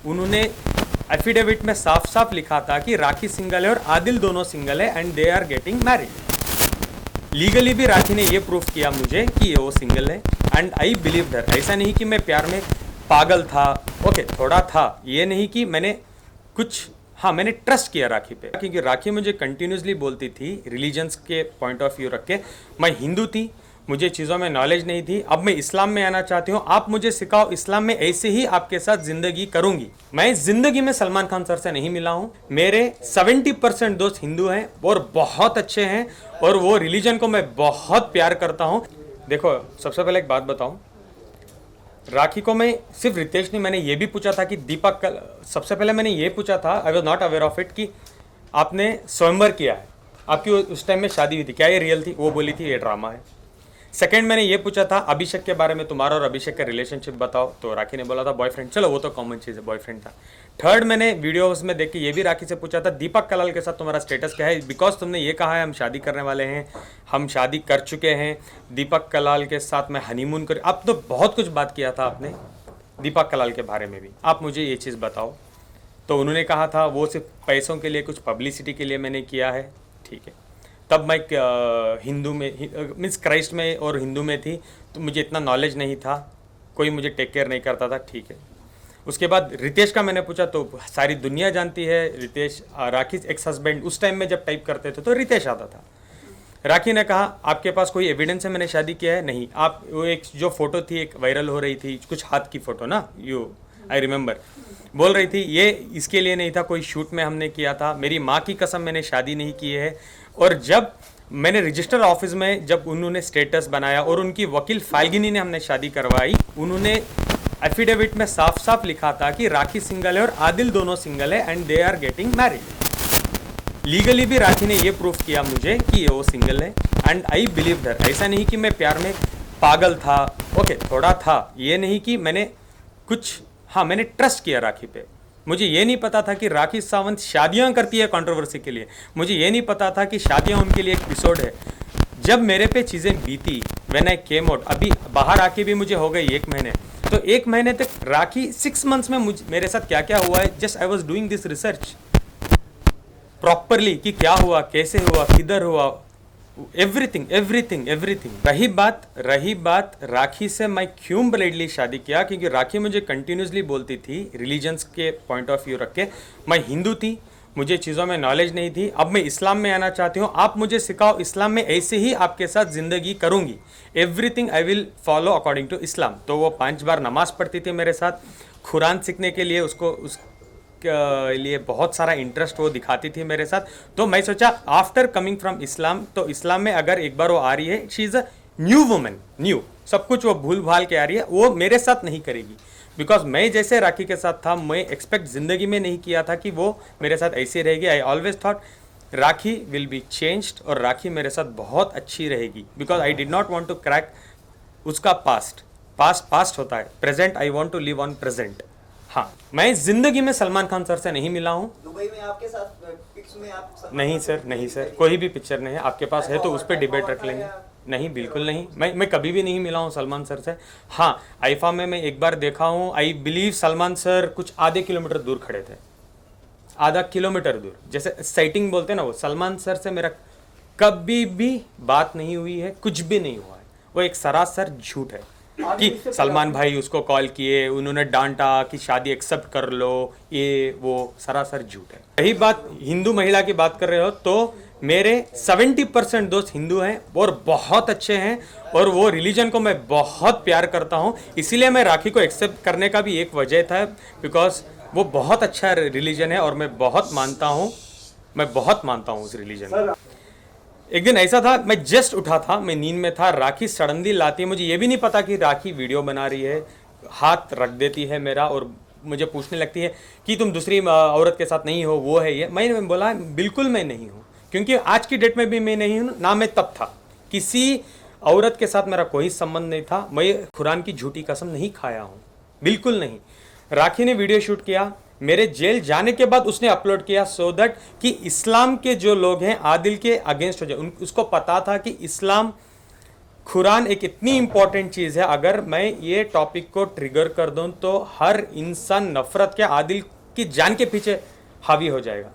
उन्होंने एफिडेविट में साफ साफ लिखा था कि राखी सिंगल है और आदिल दोनों सिंगल है and they are getting married. Legally भी राखी ने ये प्रूफ किया मुझे कि वो सिंगल है एंड आई बिलीव दैट। ऐसा नहीं कि मैं प्यार में पागल था, ओके थोड़ा था, ये नहीं कि मैंने कुछ, हाँ मैंने ट्रस्ट किया राखी पे, क्योंकि राखी मुझे कंटिन्यूसली बोलती थी रिलीजन्स के पॉइंट ऑफ व्यू रख के। मैं हिंदू थी, मुझे चीज़ों में नॉलेज नहीं थी, अब मैं इस्लाम में आना चाहती हूँ, आप मुझे सिखाओ इस्लाम में, ऐसे ही आपके साथ जिंदगी करूंगी। मैं जिंदगी में सलमान खान सर से नहीं मिला हूँ। मेरे 70% दोस्त हिंदू हैं और बहुत अच्छे हैं और वो रिलीजन को मैं बहुत प्यार करता हूँ। देखो सबसे पहले एक बात बताऊँ, राखी को मैं सिर्फ रितेश नहीं, मैंने ये भी पूछा था कि दीपक सबसे पहले मैंने ये पूछा था, I was not aware of it, कि आपने स्वयंवर किया है, आपकी उस टाइम में शादी हुई थी, क्या ये रियल थी? वो बोली थी ये ड्रामा है। सेकंड मैंने ये पूछा था अभिषेक के बारे में, तुम्हारा और अभिषेक का रिलेशनशिप बताओ, तो राखी ने बोला था बॉयफ्रेंड, चलो वो तो कॉमन चीज़ है, बॉयफ्रेंड था। थर्ड मैंने वीडियोस में देख के ये भी राखी से पूछा था दीपक कलाल के साथ तुम्हारा स्टेटस क्या है, बिकॉज तुमने ये कहा है हम शादी करने वाले हैं, हम शादी कर चुके हैं, दीपक कलाल के साथ मैं हनीमून कर, अब तो बहुत कुछ बात किया था आपने दीपक कलाल के बारे में भी, आप मुझे ये चीज़ बताओ। तो उन्होंने कहा था वो सिर्फ पैसों के लिए, कुछ पब्लिसिटी के लिए मैंने किया है, ठीक है। तब मैं हिंदू में मीन्स क्राइस्ट में और हिंदू में थी, तो मुझे इतना नॉलेज नहीं था, कोई मुझे टेक केयर नहीं करता था, ठीक है। उसके बाद रितेश का मैंने पूछा तो सारी दुनिया जानती है रितेश, राखी एक्स हस्बैंड, उस टाइम में जब टाइप करते थे तो रितेश आता था। राखी ने कहा आपके पास कोई एविडेंस है मैंने शादी किया है? नहीं। आप वो एक जो फोटो थी एक वायरल हो रही थी, कुछ हाथ की फोटो ना, यू आई रिमेंबर, बोल रही थी ये इसके लिए नहीं था, कोई शूट में हमने किया था, मेरी माँ की कसम मैंने शादी नहीं की है। और जब मैंने रजिस्टर ऑफिस में जब उन्होंने स्टेटस बनाया और उनकी वकील फाल्गिनी ने हमने शादी करवाई, उन्होंने एफिडेविट में साफ साफ लिखा था कि राखी सिंगल है और आदिल दोनों सिंगल है and they are getting married. Legally भी राखी ने ये प्रूफ किया मुझे कि वो सिंगल है एंड आई बिलीव दैट। ऐसा नहीं कि मैं प्यार में पागल था, ओके थोड़ा था, ये नहीं कि मैंने कुछ, हाँ मैंने ट्रस्ट किया राखी पे। मुझे ये नहीं पता था कि राखी सावंत शादियाँ करती है कंट्रोवर्सी के लिए, मुझे ये नहीं पता था कि शादियाँ उनके लिए एक एपिसोड है। जब मेरे पे चीज़ें बीती, व्हेन आई केम आउट, अभी बाहर आके भी मुझे हो गई 1 महीने, तो 1 महीने तक राखी 6 मंथ्स में मेरे साथ क्या क्या हुआ है, just I was doing this research properly कि क्या हुआ, कैसे हुआ, किधर हुआ, एवरीथिंग एवरीथिंग एवरीथिंग। रही बात राखी से मैं क्यों ब्लेडली शादी किया, क्योंकि राखी मुझे कंटिन्यूसली बोलती थी रिलीजन्स के पॉइंट ऑफ व्यू रख के। मैं हिंदू थी, मुझे चीज़ों में नॉलेज नहीं थी, अब मैं इस्लाम में आना चाहती हूँ, आप मुझे सिखाओ इस्लाम में, ऐसे ही आपके साथ ज़िंदगी करूँगी, everything I will follow according to Islam. तो वो 5 बार नमाज पढ़ती थी मेरे साथ, कुरान सीखने के लिए उसको लिए बहुत सारा इंटरेस्ट वो दिखाती थी मेरे साथ। तो मैं सोचा आफ्टर कमिंग फ्रॉम इस्लाम, तो इस्लाम में अगर एक बार वो आ रही है, she is a new woman, new सब कुछ वो भूल भाल के आ रही है, वो मेरे साथ नहीं करेगी। बिकॉज मैं जैसे राखी के साथ था, मैं एक्सपेक्ट ज़िंदगी में नहीं किया था कि वो मेरे साथ ऐसे रहेगी। I always thought Rakhi will be changed और राखी मेरे साथ बहुत अच्छी रहेगी, because I did not want to crack उसका पास्ट होता है, present I want to live on present. हाँ, मैं जिंदगी में सलमान खान सर से नहीं मिला हूँ। दुबई में आपके साथ पिक्स में आप नहीं सर, कोई भी पिक्चर नहीं है। आपके पास है तो उस पर डिबेट रख लेंगे। नहीं, बिल्कुल नहीं, मैं कभी भी नहीं मिला हूँ सलमान सर से। हाँ, आईफा में मैं एक बार देखा हूँ, आई बिलीव सलमान सर कुछ आधे किलोमीटर दूर खड़े थे, आधा किलोमीटर दूर, जैसे साइटिंग बोलते हैं ना, वो सलमान सर से मेरा कभी भी बात नहीं हुई है, कुछ भी नहीं हुआ है। वो एक सरासर झूठ है कि सलमान भाई उसको कॉल किए, उन्होंने डांटा कि शादी एक्सेप्ट कर लो, ये वो सरासर झूठ है। रही बात हिंदू महिला की बात कर रहे हो, तो मेरे 70% दोस्त हिंदू हैं और बहुत अच्छे हैं और वो रिलीजन को मैं बहुत प्यार करता हूँ। इसीलिए मैं राखी को एक्सेप्ट करने का भी एक वजह था, बिकॉज वो बहुत अच्छा रिलीजन है और मैं बहुत मानता हूँ उस रिलीजन को। एक दिन ऐसा था, मैं जस्ट उठा था, मैं नींद में था, राखी सडनली लाती है, मुझे ये भी नहीं पता कि राखी वीडियो बना रही है, हाथ रख देती है मेरा और मुझे पूछने लगती है कि तुम दूसरी औरत के साथ नहीं हो, वो है ये। मैंने बोला बिल्कुल मैं नहीं हूँ, क्योंकि आज की डेट में भी मैं नहीं हूँ, ना मैं तब था। किसी औरत के साथ मेरा कोई संबंध नहीं था, मैं कुरान की झूठी कसम नहीं खाया हूँ, बिल्कुल नहीं। राखी ने वीडियो शूट किया, मेरे जेल जाने के बाद उसने अपलोड किया, सो दैट कि इस्लाम के जो लोग हैं आदिल के अगेंस्ट हो जाए। उसको पता था कि इस्लाम कुरान एक इतनी इंपॉर्टेंट चीज़ है, अगर मैं ये टॉपिक को ट्रिगर कर दूं तो हर इंसान नफरत के आदिल की जान के पीछे हावी हो जाएगा।